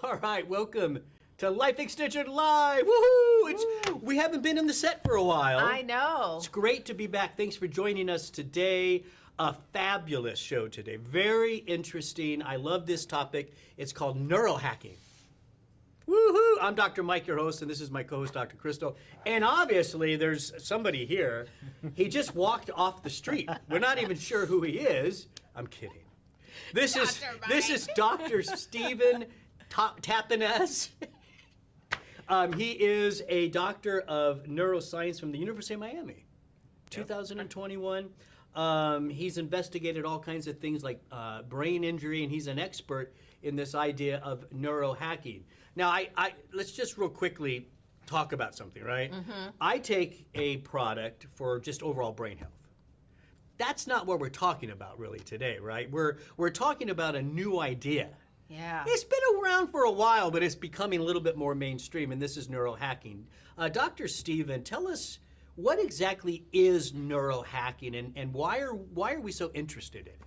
All right, welcome to Life Extension Live. Woohoo! We haven't been in the set for a while. I know. It's great to be back. Thanks for joining us today. A fabulous show today. Very interesting. I love this topic. It's called neurohacking. Woohoo! I'm Dr. Mike, your host, and this is my co-host, Dr. Crystal. And obviously, there's somebody here. He just walked off the street. We're not even sure who he is. I'm kidding. This is Dr. Stephen Tapanes. He is a doctor of neuroscience from the University of Miami, 2021. He's investigated all kinds of things like brain injury, and he's an expert in this idea of neurohacking. Now, let's just real quickly talk about something, right? Mm-hmm. I take a product for just overall brain health. That's not what we're talking about really today, right? We're talking about a new idea. Yeah. It's been around for a while, but it's becoming a little bit more mainstream, and this is neurohacking. Dr. Stephen, tell us what exactly is neurohacking, and why are we so interested in it?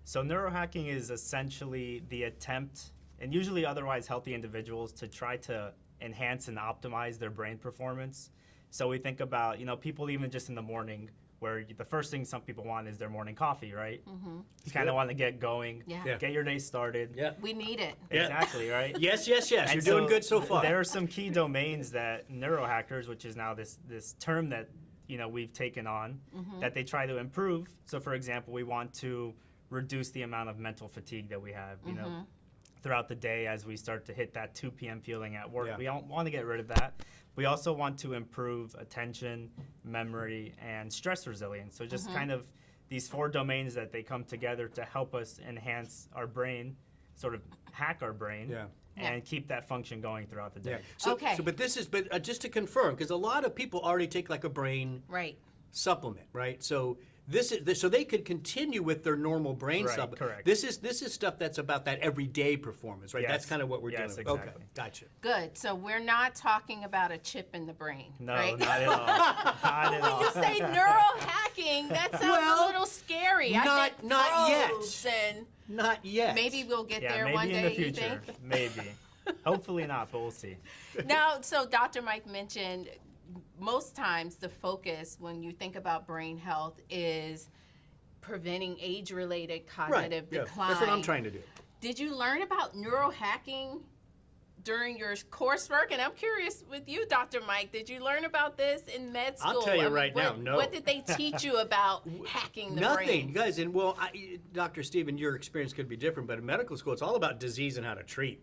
So neurohacking is essentially the attempt, and usually otherwise healthy individuals, to try to enhance and optimize their brain performance. So we think about, people even just in the morning, where the first thing some people want is their morning coffee, right? Mm-hmm. You kind of want to get going, get your day started. Yeah. We need it. Exactly, right? Yes. You're doing good so far. There are some key domains that neurohackers, which is now this term that we've taken on, that they try to improve. So for example, we want to reduce the amount of mental fatigue that we have, throughout the day as we start to hit that 2 p.m. feeling at work. We don't want to get rid of that. We also want to improve attention, memory, and stress resilience. So just kind of these 4 domains that they come together to help us enhance our brain, sort of hack our brain, and keep that function going throughout the day. But just to confirm, because a lot of people already take like a brain supplement, right? So so they could continue with their normal brain supplement. Correct. This is stuff that's about that everyday performance, right? Yes. That's kind of what we're doing. Exactly. Okay, gotcha. Good. So we're not talking about a chip in the brain, No, right? not at all. Not at all. When you say neurohacking, that sounds a little scary. Not yet. And Not yet. maybe we'll get there maybe one day, in the future. you think? Maybe. Hopefully not, but we'll see. Now, so Dr. Mike mentioned most times the focus when you think about brain health is preventing age-related cognitive decline. That's what I'm trying to do. Did you learn about neurohacking during your coursework? And I'm curious with you, Dr. Mike, did you learn about this in med school? I'll tell you now, no. What did they teach you about hacking the brain? Nothing, guys. And Dr. Stephen, your experience could be different, but in medical school, it's all about disease and how to treat.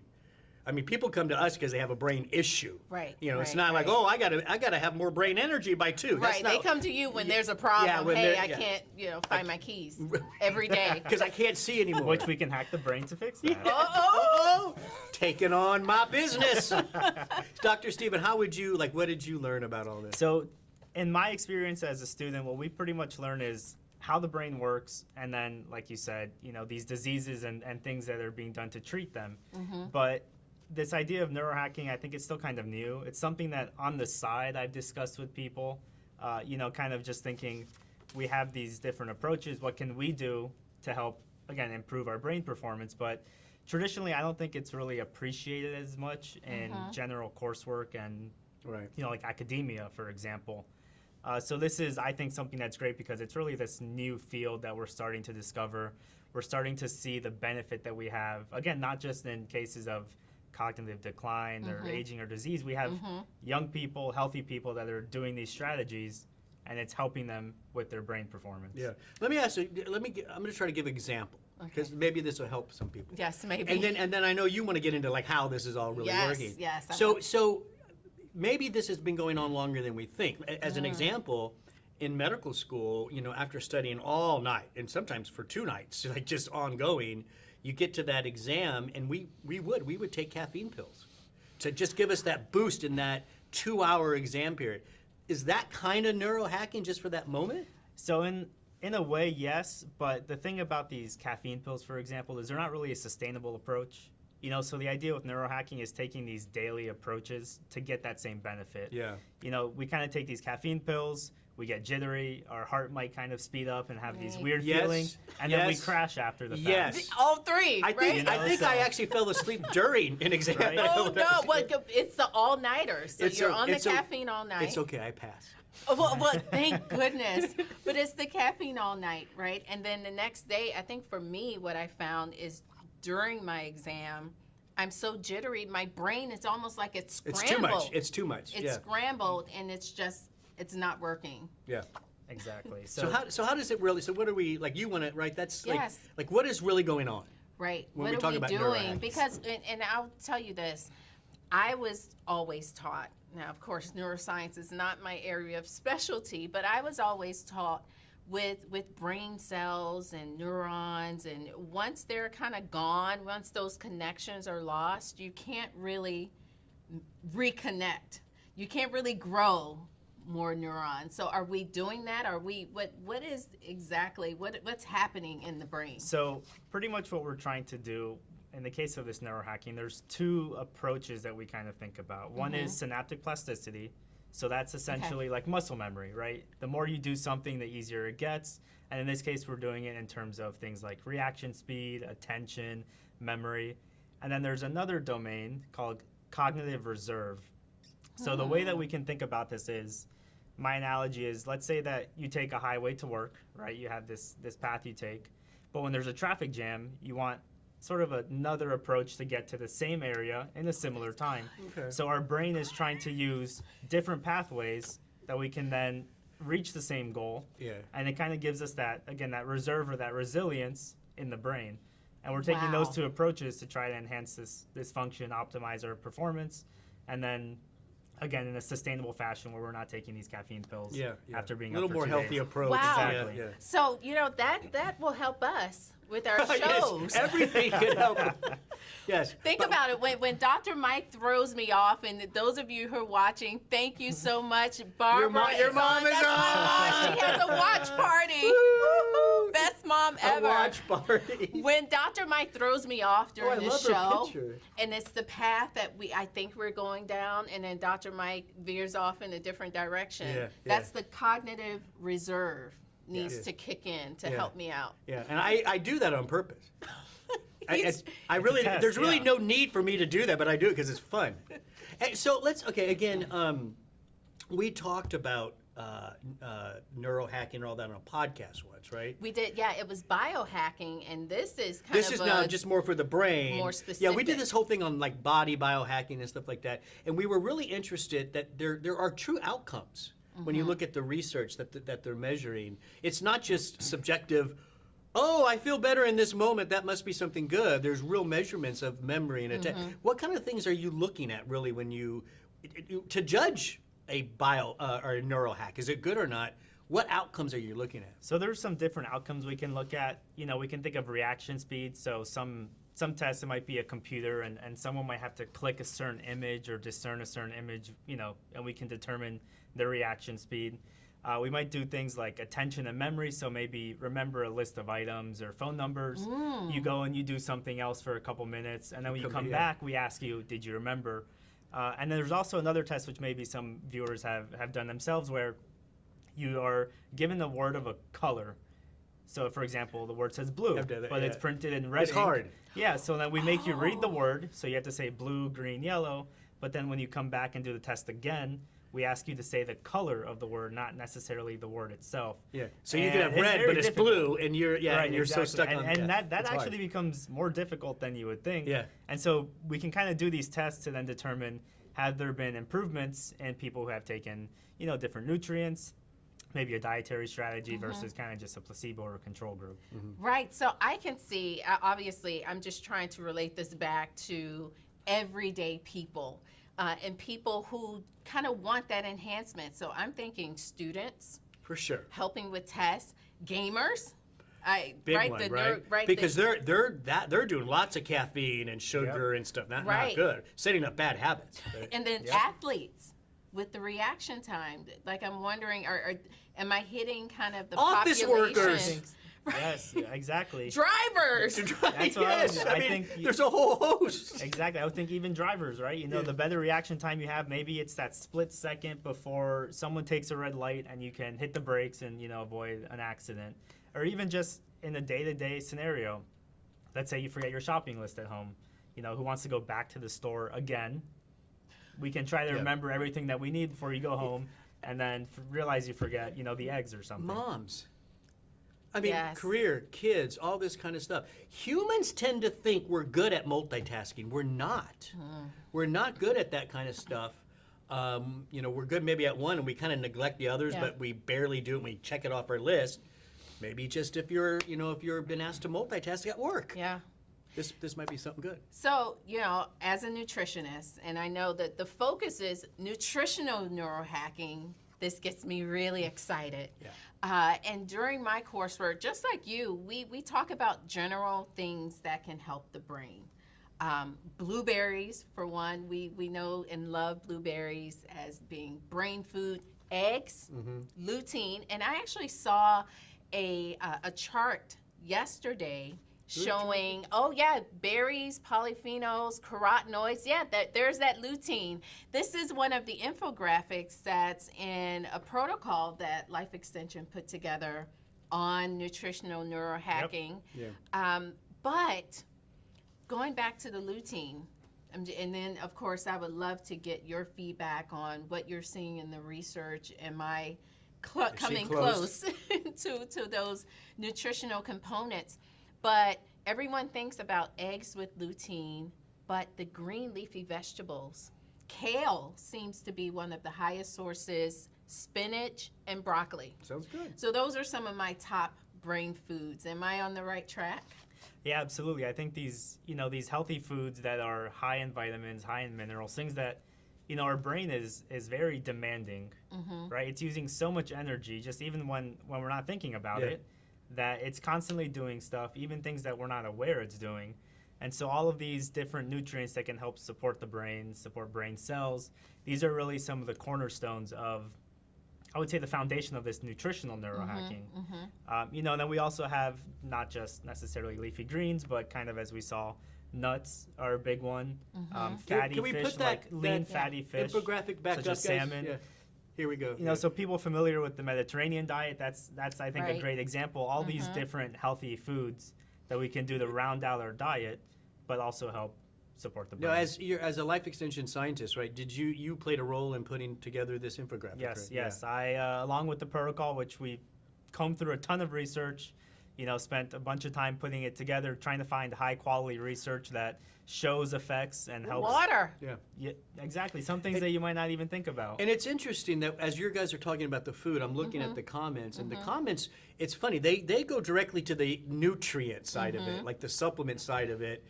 I mean, people come to us because they have a brain issue. Right. It's not like, oh, I gotta have more brain energy by 2. Right. They come to you when there's a problem. I can't, find my keys every day because I can't see anymore. Which we can hack the brain to fix that. Oh, taking on my business. Dr. Stephen, what did you learn about all this? So, in my experience as a student, what we pretty much learn is how the brain works, and then, like you said, these diseases and things that are being done to treat them. But this idea of neurohacking, I think it's still kind of new. It's something that on the side I've discussed with people, kind of just thinking we have these different approaches. What can we do to help, again, improve our brain performance? But traditionally, I don't think it's really appreciated as much in general coursework and, like academia, for example. So this is, I think, something that's great because it's really this new field that we're starting to discover. We're starting to see the benefit that we have, again, not just in cases of cognitive decline or aging or disease. We have young people, healthy people that are doing these strategies, and it's helping them with their brain performance. Yeah. Let me ask you, I'm going to try to give an example because maybe this will help some people. Yes, maybe. And then I know you want to get into like how this is all really working. Yes. So maybe this has been going on longer than we think. As an example, in medical school, after studying all night and sometimes for 2 nights, like just ongoing, you get to that exam, and we would take caffeine pills to just give us that boost in that 2-hour exam period. Is that kind of neurohacking just for that moment? So in a way, yes, but the thing about these caffeine pills, for example, is they're not really a sustainable approach. So the idea with neurohacking is taking these daily approaches to get that same benefit. Yeah. We kind of take these caffeine pills, we get jittery, our heart might kind of speed up and have these Right. weird Yes. feelings, and then we Yes. crash after the fact. Yes. All three, I right? think You know, I think so- I actually fell asleep during an exam. Right. Oh no! Well, it's the all-nighters. So It's you're o- on the it's o- caffeine all night. It's okay, I passed. Well, thank goodness. But it's the caffeine all night, right? And then the next day, I think for me, what I found is during my exam, I'm so jittery. My brain, it's almost like it's It's scrambled. too much. It's too much. It's yeah. scrambled, and it's not working. Yeah. Exactly. So how does it really? So what are we like? You want it right? That's Yes. like what is really going on? Right. When What we are talk we about doing? neurohacking. Because, and I'll tell you this, I was always taught, now of course neuroscience is not my area of specialty, but I was always taught with brain cells and neurons, and once they're kind of gone, once those connections are lost, you can't really reconnect. You can't really grow more neurons. So are we doing that? Are we, what is exactly, what's happening in the brain? So pretty much what we're trying to do in the case of this neurohacking, there's two approaches that we kind of think about. One is synaptic plasticity. So that's essentially like muscle memory, right? The more you do something, the easier it gets. And in this case, we're doing it in terms of things like reaction speed, attention, memory. And then there's another domain called cognitive reserve. So the way that we can think about this is, my analogy is, let's say that you take a highway to work, right? You have this path you take. But when there's a traffic jam, you want sort of another approach to get to the same area in a similar time. Okay. So our brain is trying to use different pathways that we can then reach the same goal. Yeah. And it kind of gives us that, again, that reserve or that resilience in the brain. And we're taking Wow. those two approaches to try to enhance this function, optimize our performance, and then, again, in a sustainable fashion where we're not taking these caffeine pills Yeah. after being a little up for more 2 healthy days. approach. Wow. Exactly. Yeah. So, that will help us with our Yes, shows. everything can help. Yes. Think about it. When Dr. Mike throws me off, and those of you who are watching, thank you so much. Barbara your mom is That's my on. mom. She has a watch party. Woo! Best mom A ever. watch party. When Dr. Mike throws me off Oh, I during the love her show, picture. and it's the path that I think we're going down, and then Dr. Mike veers off in a different direction. Yeah, yeah. That's the cognitive reserve needs Yeah. to kick in to Yeah. help me out. Yeah, and I do that on purpose. He's- I really, It's a test, there's really yeah. no need for me to do that, but I do it because it's fun. Hey, so again, we talked about neurohacking and all that on a podcast once, right? We did, yeah. It was biohacking, and this is kind This of is now just more for the brain. more Yeah, we did specific. this whole thing on like body biohacking and stuff like that, and we were really interested that there are true outcomes when you look at the research that they're measuring. It's not just subjective. Oh, I feel better in this moment. That must be something good. There's real measurements of memory and attention. What kind of things are you looking at really when you to judge a bio or a neural hack? Is it good or not? What outcomes are you looking at? So there's some different outcomes we can look at. We can think of reaction speed. So some tests, it might be a computer, and someone might have to click a certain image or discern a certain image, and we can determine their reaction speed. We might do things like attention and memory. So maybe remember a list of items or phone numbers. You go and you do something else for a couple minutes, and then when you come back, we ask you, did you remember? And then there's also another test, which maybe some viewers have done themselves, where you are given the word of a color. So, for example, the word says blue, You have to have it, but it's yeah. printed in red It's ink. hard. Yeah, so then we make you read the word. So you have to say blue, green, yellow. But then when you come back and do the test again, we ask you to say the color of the word, not necessarily the word itself. Yeah. So you can And have it's red, very but it's difficult. blue, and you're and you're so exactly. stuck on and yeah, that it's actually hard. becomes more difficult than you would think. Yeah. And so we can kind of do these tests to then determine, have there been improvements in people who have taken, different nutrients, maybe a dietary strategy versus kind of just a placebo or a control group. Right. So I can see, obviously, I'm just trying to relate this back to everyday people and people who kind of want that enhancement. So I'm thinking students For sure. helping with tests, gamers. Big right, one, the right? right, Because they're doing lots of caffeine and sugar and stuff. Not Right. good. Setting up bad habits. Right? and then athletes with the reaction time. Like I'm wondering, am I hitting kind of the Office population? workers. Yes, exactly. Drivers. That's what Yes, I I mean, think there's a whole host. Exactly. I would think even drivers, right? You know, Yeah. the better reaction time you have, maybe it's that split second before someone takes a red light and you can hit the brakes and, avoid an accident. Or even just in a day-to-day scenario. Let's say you forget your shopping list at home. Who wants to go back to the store again? We can try to remember everything that we need before you go home and then realize you forget, the eggs or something. Moms. I mean, Yes. career, kids, all this kind of stuff. Humans tend to think we're good at multitasking. We're not. We're not good at that kind of stuff. We're good maybe at one and we kind of neglect the others, Yeah. but we barely do it and we check it off our list. Maybe just if you're been asked to multitask at work. Yeah. This might be something good. So, as a nutritionist, and I know that the focus is nutritional neurohacking, this gets me really excited. Yeah. And during my coursework, just like you, we talk about general things that can help the brain. Blueberries, for one, we know and love blueberries as being brain food. Eggs, lutein, and I actually saw a chart yesterday showing, berries, polyphenols, carotenoids. Yeah, there's that lutein. This is one of the infographics that's in a protocol that Life Extension put together on nutritional neurohacking. Yep. Yeah. But going back to the lutein, and then of course I would love to get your feedback on what you're seeing in the research. Am I coming close to those nutritional components? But everyone thinks about eggs with lutein, but the green leafy vegetables, kale seems to be one of the highest sources, spinach and broccoli. Sounds good. So those are some of my top brain foods. Am I on the right track? Yeah, absolutely. I think these healthy foods that are high in vitamins, high in minerals, things that, our brain is very demanding, right? It's using so much energy, just even when we're not thinking about it, that it's constantly doing stuff, even things that we're not aware it's doing. And so all of these different nutrients that can help support the brain, support brain cells, these are really some of the cornerstones of, I would say, the foundation of this nutritional neurohacking. Then we also have not just necessarily leafy greens, but kind of, as we saw, nuts are a big one. Fatty Can we fish, put like lean fatty fish, infographic back such up, as guys? salmon. Yeah. Here we go. So people familiar with the Mediterranean diet, that's I think a Right. great example. All these different healthy foods that we can do to round out our diet, but also help support the brain. Now, as a life extension scientist, right? Did you played a role in putting together this infographic? Yes, right? yes. I along with the protocol, which we combed through a ton of research, spent a bunch of time putting it together, trying to find high quality research that shows effects and helps. Water. Yeah, exactly. Some things that you might not even think about. And it's interesting that as you guys are talking about the food, I'm looking at the comments, and the comments, it's funny, they go directly to the nutrient side of it, like the supplement side of it.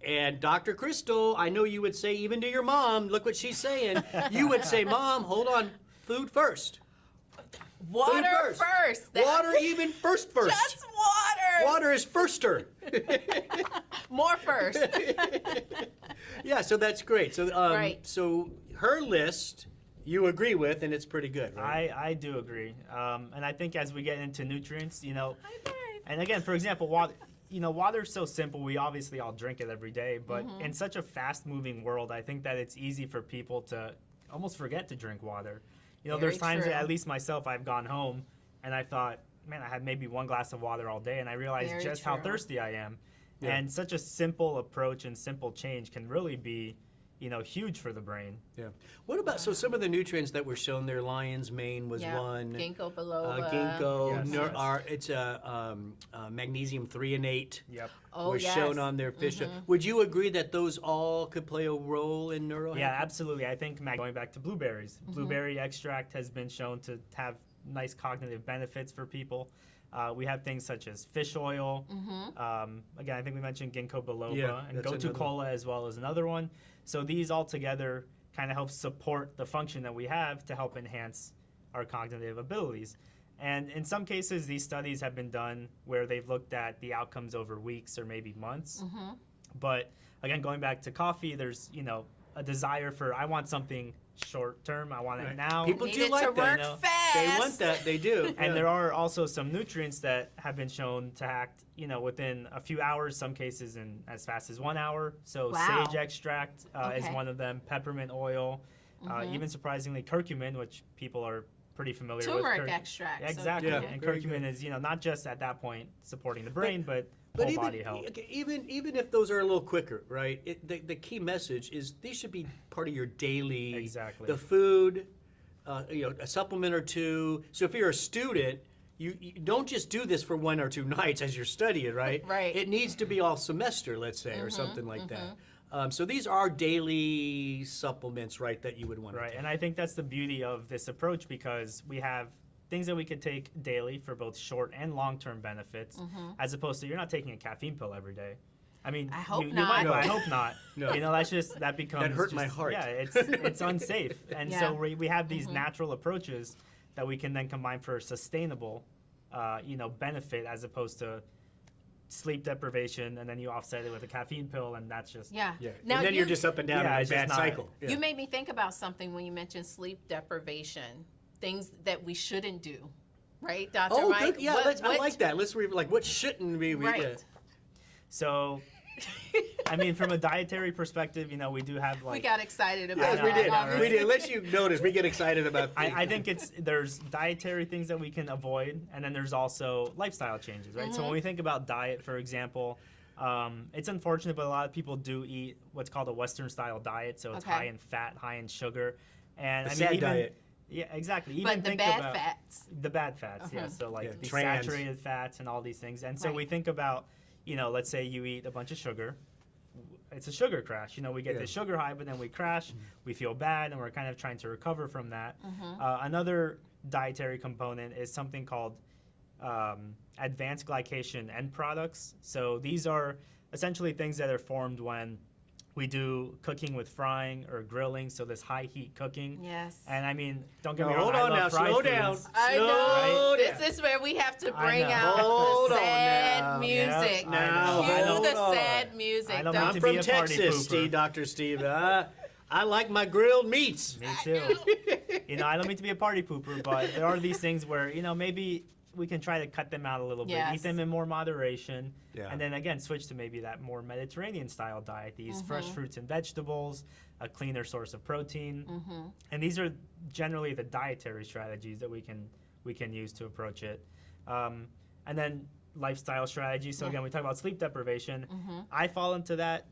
And Dr. Crystal, I know you would say, even to your mom, look what she's saying, you would say, Mom, hold on, food first. Water Food first. Water even first. Just water. Water is firster. More first. Yeah, so that's great. So, Right. so her list you agree with, and it's pretty good, right? I do agree. And I think as we get into nutrients, High five. and again, for example, water. Water's so simple. We obviously all drink it every day, but in such a fast-moving world, I think that it's easy for people to almost forget to drink water. There's Very times true. that, at least myself, I've gone home and I thought, man, I had maybe one glass of water all day, and I realized Very just how true. thirsty I am. Yeah. And such a simple approach and simple change can really be, huge for the brain. Yeah. What about, so some of the nutrients that were shown there, lion's mane was one. Ginkgo biloba. Ginkgo, Yes, yes. it's magnesium threonate. Yep. Oh, was yes. shown on their fish. Would you agree that those all could play a role in neurohacking? Yeah, absolutely. I think going back to blueberries, blueberry extract has been shown to have nice cognitive benefits for people. We have things such as fish oil. Again, I think we mentioned ginkgo biloba, Yeah, and that's gotu another kola as well as another one. So these all together kind of help support the function that we have to help enhance our cognitive abilities. And in some cases, these studies have been done where they've looked at the outcomes over weeks or maybe months. But again, going back to coffee, there's a desire for, I want something short term. I want it now. People Need do it like to that. work fast. They want that. They do. And there are also some nutrients that have been shown to act, within a few hours, some cases in as fast as 1 hour. So Wow. sage extract is Okay. one of them, peppermint oil, even surprisingly curcumin, which people are pretty familiar Turmeric with. extract. so- Exactly. Yeah, And very curcumin is, not just at that point supporting the brain, but But whole even, body health. okay, even if those are a little quicker, right? The key message is these should be part of your daily. Exactly. The food, a supplement or two. So if you're a student, you don't just do this for 1 or 2 nights as you're studying, right? Right. It needs to be all semester, let's say, or something like that. So these are daily supplements, right? That you would want to Right, take. and I think that's the beauty of this approach because we have things that we could take daily for both short and long-term benefits, as opposed to you're not taking a caffeine pill every day. I mean, I hope you not. might, but I No. hope not. No. That becomes That hurt just- my heart. Yeah, it's unsafe, and so Yeah. we have these natural approaches that we can then combine for sustainable, benefit as opposed to sleep deprivation, and then you offset it with a caffeine pill, and that's just Yeah. Yeah. Now and then you, you're just up and down Yeah, in a it's just bad not- cycle. you made me think about something when you mentioned sleep deprivation, things that we shouldn't do, right, Dr. Oh, Mike? good. Yeah, I like that. Let's what shouldn't we? Right. so. I mean, from a dietary perspective, we do have We like got excited about Yes, that. we did. obviously. We did. Unless you notice, we get excited about things. I think there's dietary things that we can avoid, and then there's also lifestyle changes, right? So when we think about diet, for example, it's unfortunate, but a lot of people do eat what's called a Western style diet, so it's Okay. high in fat, high in sugar, and The I mean, sad even, diet. Yeah, exactly. Even But the think bad about fats. the bad fats, yeah. So like Yeah, the trans. saturated fats and all these things, and so Right. we think about, let's say you eat a bunch of sugar. It's a sugar crash. We get Yeah. this sugar high, but then we crash, we feel bad, and we're kind of trying to recover from that. Mm-hmm. Another dietary component is something called advanced glycation end products. So these are essentially things that are formed when we do cooking with frying or grilling, so this high heat cooking. Yes. And I mean, don't get Now, me wrong, hold I on love now, fried slow down. foods. I Slow know. down. This is where we have to I bring know. out Hold the on sad now. music. Yep, I Now, know. Cue hold the on. sad music. I don't Doc. mean I'm to be from a party Texas, pooper. Dr. Steve. I like my grilled meats. Me too. I don't mean to be a party pooper, but there are these things where, maybe we can try to cut them out a little bit, Yes. eat them in more moderation, Yeah. and then again switch to maybe that more Mediterranean style diet, these fresh Mm-hmm. fruits and vegetables, a cleaner source of protein. Mm-hmm. And these are generally the dietary strategies that we can use to approach it. And then lifestyle strategies. So Yeah. again, we talk about sleep deprivation. Mm-hmm. I fall into that,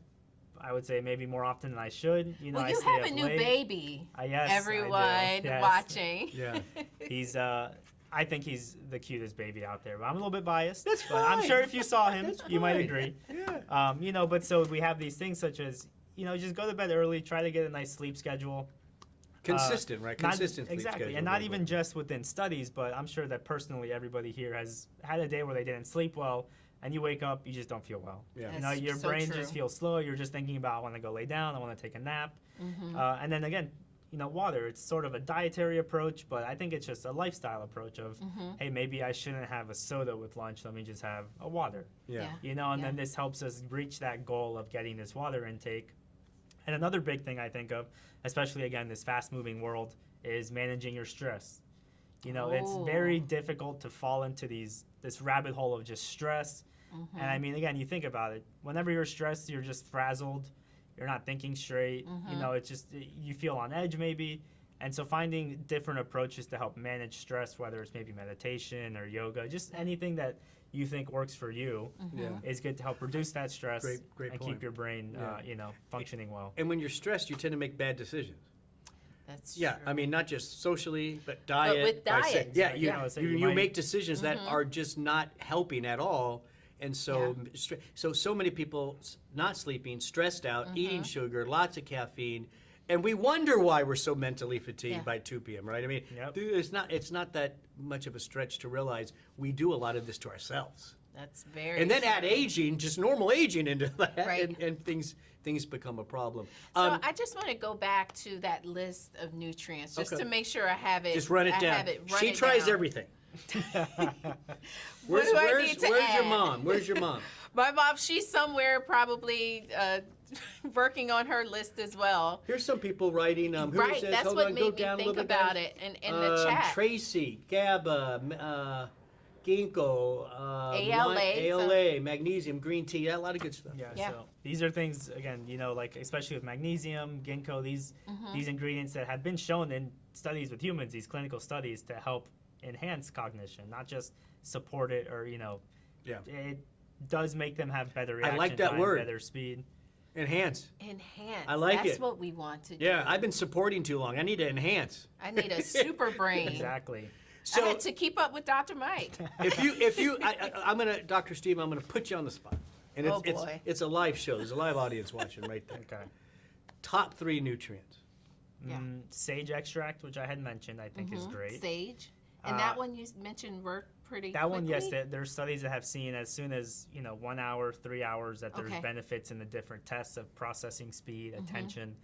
I would say maybe more often than I should. Well, I you stay have up a new late. baby. Yes, I do. Everyone Yes. watching. Yeah. He's I think he's the cutest baby out there. But I'm a little bit biased. That's but I'm fine. sure if you saw him, That's you might fine. agree. Yeah. But so we have these things such as, just go to bed early, try to get a nice sleep schedule. Consistent, right? Not- Consistent sleep exactly, schedule. and not even just within studies, but I'm sure that personally everybody here has had a day where they didn't sleep well, and you wake up, you just don't feel well. Yeah. That's Your so brain true. just feels slow. You're just thinking about, I want to go lay down, I want to take a nap. Mm-hmm. And then again, water. It's sort of a dietary approach, but I think it's just a lifestyle approach of, Mm-hmm. hey, maybe I shouldn't have a soda with lunch. Let me just have a water. Yeah. Yeah. And Yeah. then this helps us reach that goal of getting this water intake. And another big thing I think of, especially again, this fast-moving world, is managing your stress. It's very Oh. difficult to fall into this rabbit hole of just stress. Mm-hmm. And I mean, again, you think about it. Whenever you're stressed, you're just frazzled. You're not thinking straight. Mm-hmm. It's just you feel on edge maybe. And so finding different approaches to help manage stress, whether it's maybe meditation or yoga, just anything that you think works for you, Mm-hmm. Yeah. is good to help reduce that stress Great and point. keep your brain, Yeah. functioning well. And when you're stressed, you tend to make bad decisions. That's Yeah, true. I mean, not just socially, but diet. with by say- diet. yeah, Yeah, so you you might- make decisions that are just not helping at all. And so, so many people not sleeping, stressed out, eating sugar, lots of caffeine, and we wonder why we're so mentally fatigued Yeah. by 2 p.m. Right? I mean, Yep. dude, it's not that much of a stretch to realize we do a lot of this to ourselves. That's very And then true. add aging, just normal aging into that, Right. and things become a problem. So I just want to go back to that list of nutrients just Okay. to make sure I have it. Just run it I down. have it, run She it tries down. everything. What do I need to where's your add? mom? Where's your mom? My mom, she's somewhere probably working on her list as well. Here's some people writing. Who Right, says, that's hold what on, made go me down a think little bit, about guys. it in the chat. Tracy, GABA, ginkgo, ALA, magnesium, green tea, a lot of good stuff. Yeah. So these are things, again, like especially with magnesium, ginkgo, these ingredients that have been shown in studies with humans, these clinical studies, to help enhance cognition, not just support it or, Yeah. it does make them have better reaction I like that time, word. better speed. Enhance. Enhance. I like That's it. what we want to do. Yeah, I've been supporting too long. I need to enhance. I need a super brain. Exactly. So I had to keep up with Dr. Mike. I'm gonna, Dr. Steve, I'm gonna put you on the spot, and Oh, boy. it's a live show. There's a live audience watching right there. Okay. Top 3 nutrients. Yeah. Sage extract, which I had mentioned, I think is great. Sage. And that one you mentioned worked pretty That one, yes, quickly? there's studies that have seen as soon as 1 hour, 3 hours that there's Okay. benefits in the different tests of processing speed, attention.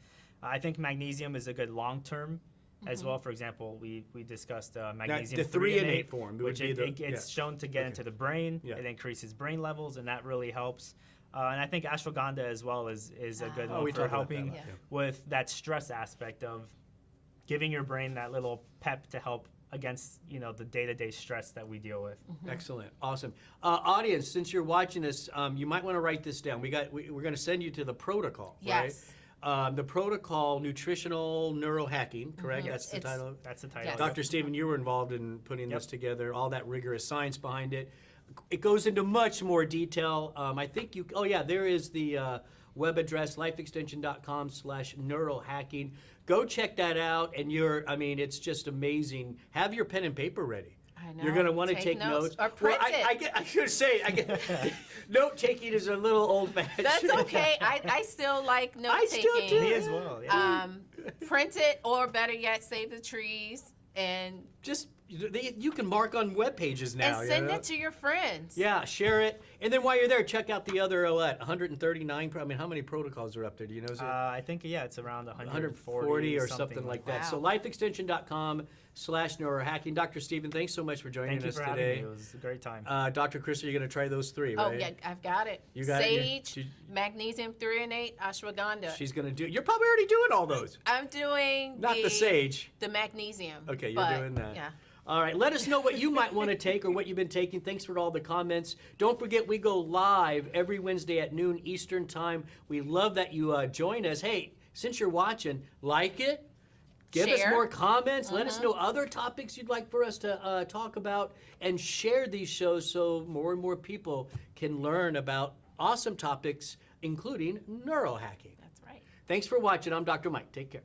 I think magnesium is a good long term as well. For example, we discussed magnesium the 3-in-8 form, which would be it's shown to get into the brain. Yeah. It increases brain levels, and that really helps. And I think ashwagandha as well is a good Oh, one we for talked about helping that, yeah. with that stress aspect of giving your brain that little pep to help against the day-to-day stress that we deal with. Excellent, awesome. Audience, since you're watching this, you might want to write this down. We're going to send you to the protocol, Yes. right? The protocol, Nutritional Neurohacking, correct? That's the It's- title. That's the title. Yes. Dr. Stephen, you were involved in putting this Yep. together, all that rigorous science behind it. It goes into much more detail. I think there is the web address, lifeextension.com/neurohacking. Go check that out, and it's just amazing. Have your pen and paper ready. I know. You're going to want to take notes. Or print it. I should say, note taking is a little old fashioned. That's okay. I still like note I taking. still do. Me as well. Yeah. Print it, or better yet, save the trees and Just you can mark on web pages now. and send you know? it to your friends. Yeah, share it. And then while you're there, check out the other 139. How many protocols are up there? Do you know? Is it I think it's around 140 or something like that. Wow. So lifeextension.com/neurohacking. Dr. Stephen, thanks so much for joining Thank you us for today. having me. It was a great time. Dr. Chris, you're going to try those 3, Oh right? yeah, I've got it. You got it? Sage, magnesium 3-in-8, ashwagandha. She's going to do. You're probably already doing all those. I'm doing Not the sage. the magnesium. Okay, you're but, doing that. Yeah. All right, let us know what you might want to take or what you've been taking. Thanks for all the comments. Don't forget, we go live every Wednesday at noon Eastern Time. We love that you join us. Hey, since you're watching, like it. Give us Share. more comments. Let us know other topics you'd like for us to talk about. And share these shows so more and more people can learn about awesome topics, including neurohacking. That's right. Thanks for watching. I'm Dr. Mike. Take care.